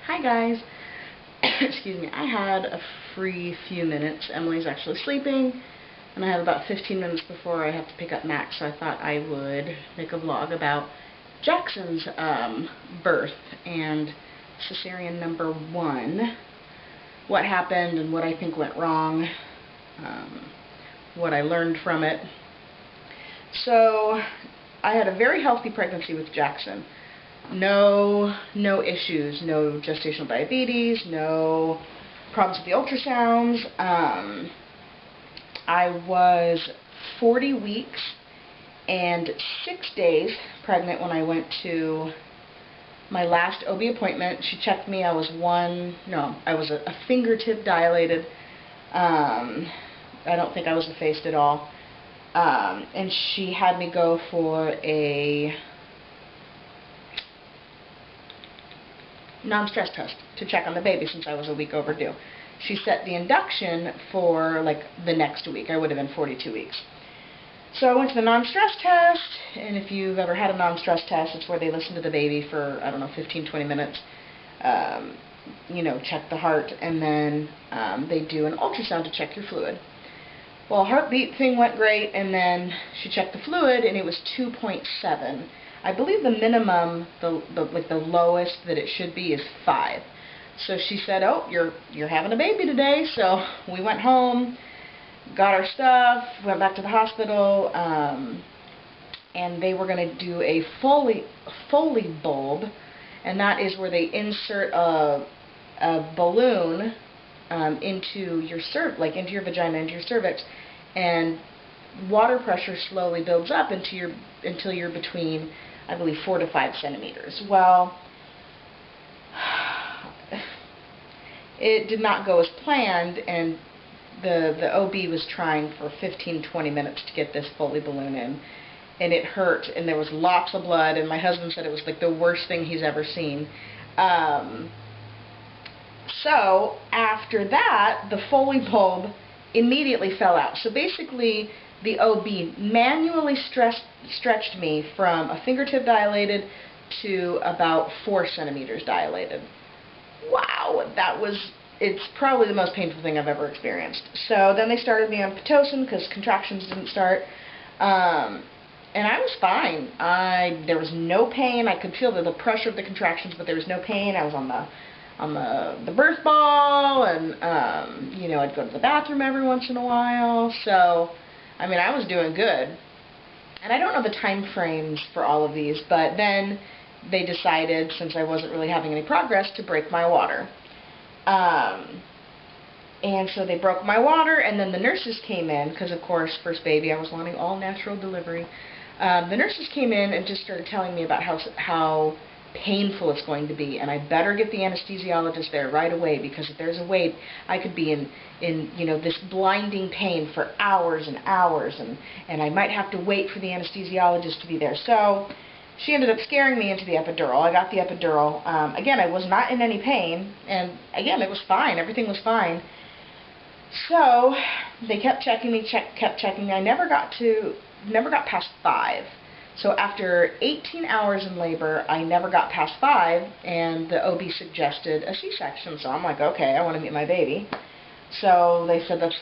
Hi guys. Excuse me. I had a free few minutes. Emily's actually sleeping, and I have about 15 minutes before I have to pick up Max, so I thought I would make a vlog about Jackson's birth and cesarean number 1, what happened and what I think went wrong, what I learned from it. So I had a very healthy pregnancy with Jackson. No issues, no gestational diabetes, no problems with the ultrasounds. I was 40 weeks and 6 days pregnant when I went to my last OB appointment. She checked me. I was a fingertip dilated. I don't think I was effaced at all. And she had me go for a non-stress test to check on the baby since I was a week overdue. She set the induction for like the next week. I would have been 42 weeks. So I went to the non-stress test, and if you've ever had a non-stress test, it's where they listen to the baby for, I don't know, 15-20 minutes, check the heart, and then they do an ultrasound to check your fluid. Well, heartbeat thing went great, and then she checked the fluid, and it was 2.7. I believe the minimum, the lowest that it should be is 5. So she said, "Oh, you're having a baby today." So we went home, got our stuff, went back to the hospital, and they were going to do a Foley bulb, and that is where they insert a balloon into your into your vagina, into your cervix, and water pressure slowly builds up until you're between, I believe, 4 to 5 centimeters. Well, it did not go as planned, and the OB was trying for 15-20 minutes to get this Foley balloon in, and it hurt, and there was lots of blood, and my husband said it was like the worst thing he's ever seen. So after that, the Foley bulb immediately fell out. So basically, the OB manually stretched me from a fingertip dilated to about 4 centimeters dilated. Wow, it's probably the most painful thing I've ever experienced. So then they started me on Pitocin because contractions didn't start, and I was fine. There was no pain. I could feel the pressure of the contractions, but there was no pain. I was on the birth ball, and I'd go to the bathroom every once in a while. So I mean, I was doing good. And I don't know the time frames for all of these, but then they decided, since I wasn't really having any progress, to break my water. And so they broke my water, and then the nurses came in, because of course, first baby, I was wanting all natural delivery. The nurses came in and just started telling me about how painful it's going to be, and I better get the anesthesiologist there right away, because if there's a wait, I could be in this blinding pain for hours and hours, and I might have to wait for the anesthesiologist to be there. So she ended up scaring me into the epidural. I got the epidural. Again, I was not in any pain, and again, it was fine. Everything was fine. So they kept checking me, kept checking me. I never got past 5. So after 18 hours in labor, I never got past 5, and the OB suggested a C-section. So I'm like, okay, I want to meet my baby. So they said that's,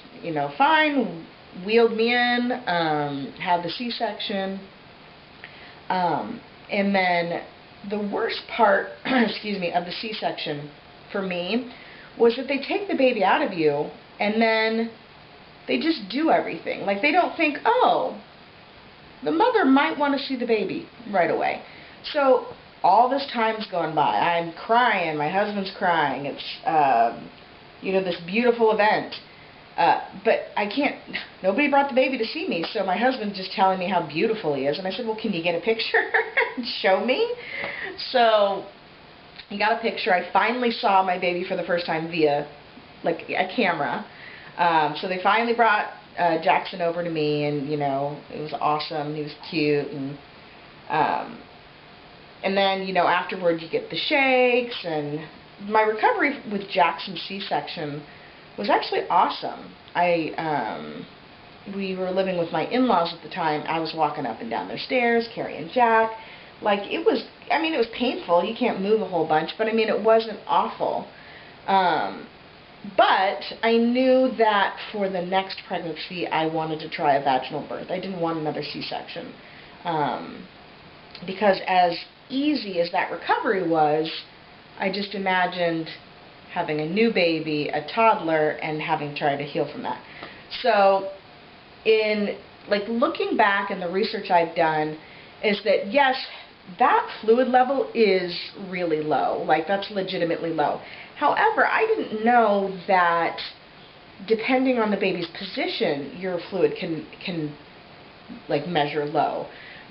fine, wheeled me in, had the C-section. And then the worst part, excuse me, of the C-section for me was that they take the baby out of you, and then they just do everything. Like, they don't think, oh, the mother might want to see the baby right away. So all this time's gone by. I'm crying. My husband's crying. It's, this beautiful event. But I can't, nobody brought the baby to see me, so my husband's just telling me how beautiful he is. And I said, well, can you get a picture and show me? So he got a picture. I finally saw my baby for the first time via, like, a camera. So they finally brought Jackson over to me, and it was awesome. He was cute, and then afterward you get the shakes, and my recovery with Jackson's C-section was actually awesome. We were living with my in-laws at the time. I was walking up and down their stairs carrying Jack. Like, it was I mean, it was painful. You can't move a whole bunch, but I mean, it wasn't awful. But I knew that for the next pregnancy, I wanted to try a vaginal birth. I didn't want another C-section. Because as easy as that recovery was, I just imagined having a new baby, a toddler, and having tried to heal from that. So, in looking back and the research I've done, is that yes, that fluid level is really low. Like, that's legitimately low. However, I didn't know that depending on the baby's position, your fluid can measure low.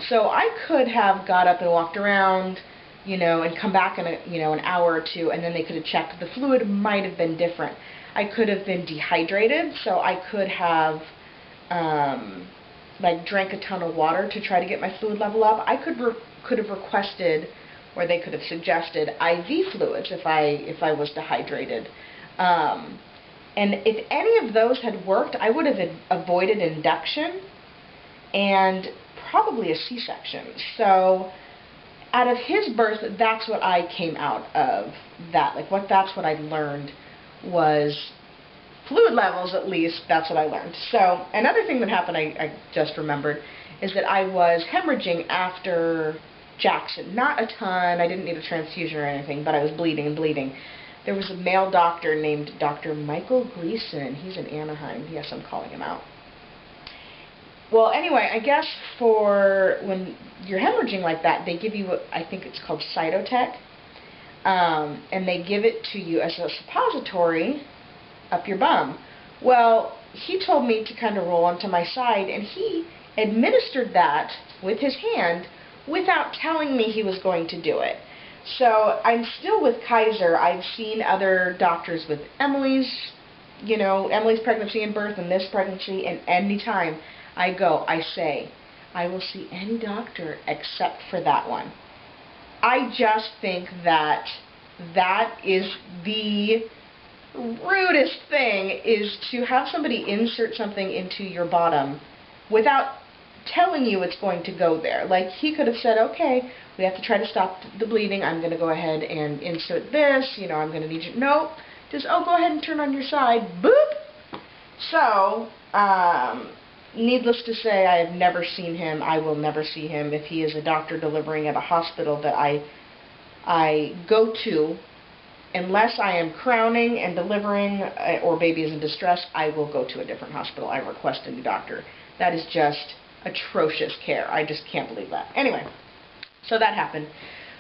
So I could have got up and walked around, and come back in an hour or two, and then they could have checked. The fluid might have been different. I could have been dehydrated, so I could have drank a ton of water to try to get my fluid level up. I could have requested, or they could have suggested, IV fluids if I was dehydrated. And if any of those had worked, I would have avoided induction and probably a C-section. So out of his birth, that's what I came out of that. That's what I learned was fluid levels, at least. That's what I learned. So another thing that happened, I just remembered, is that I was hemorrhaging after Jackson. Not a ton. I didn't need a transfusion or anything, but I was bleeding and bleeding. There was a male doctor named Dr. Michael Gleason. He's in Anaheim. Yes, I'm calling him out. Well, anyway, I guess for when you're hemorrhaging like that, they give you, I think it's called Cytotec, and they give it to you as a suppository up your bum. Well, he told me to kind of roll onto my side, and he administered that with his hand without telling me he was going to do it. So I'm still with Kaiser. I've seen other doctors with Emily's pregnancy and birth and this pregnancy, and any time I go, I say, I will see any doctor except for that one. I just think that that is the rudest thing, is to have somebody insert something into your bottom without telling you it's going to go there. Like, he could have said, okay, we have to try to stop the bleeding. I'm going to go ahead and insert this. I'm going to need you. Nope. Just, oh, go ahead and turn on your side. Boop. So, needless to say, I have never seen him. I will never see him. If he is a doctor delivering at a hospital that I go to, unless I am crowning and delivering or baby is in distress, I will go to a different hospital. I request a new doctor. That is just atrocious care. I just can't believe that. Anyway, so that happened.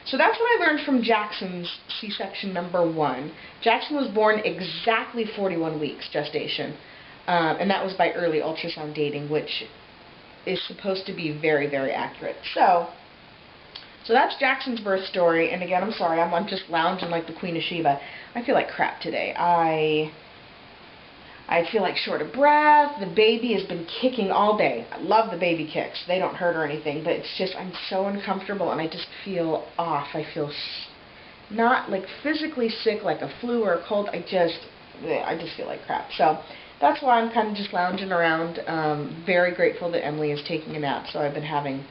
So that's what I learned from Jackson's C-section number 1. Jackson was born exactly 41 weeks gestation, and that was by early ultrasound dating, which is supposed to be very, very accurate. So that's Jackson's birth story, and again, I'm sorry, I'm just lounging like the Queen of Sheba. I feel like crap today. I feel like short of breath. The baby has been kicking all day. I love the baby kicks. They don't hurt or anything, but it's just, I'm so uncomfortable, and I just feel off. I feel not physically sick like a flu or a cold. I just feel like crap. So that's why I'm kind of just lounging around. Very grateful that Emily is taking a nap, so I've been having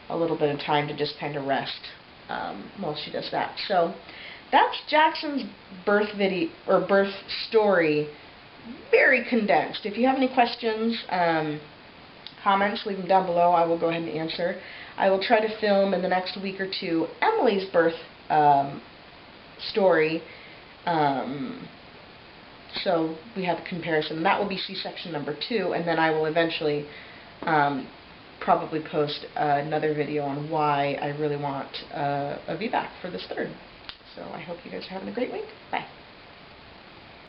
a little bit of time to just kind of rest while she does that. So that's Jackson's birth video or birth story. Very condensed. If you have any questions, comments, leave them down below. I will go ahead and answer. I will try to film in the next week or two Emily's birth story, so we have a comparison. That will be C-section number 2, and then I will eventually probably post another video on why I really want a VBAC for this third. So I hope you guys are having a great week. Bye.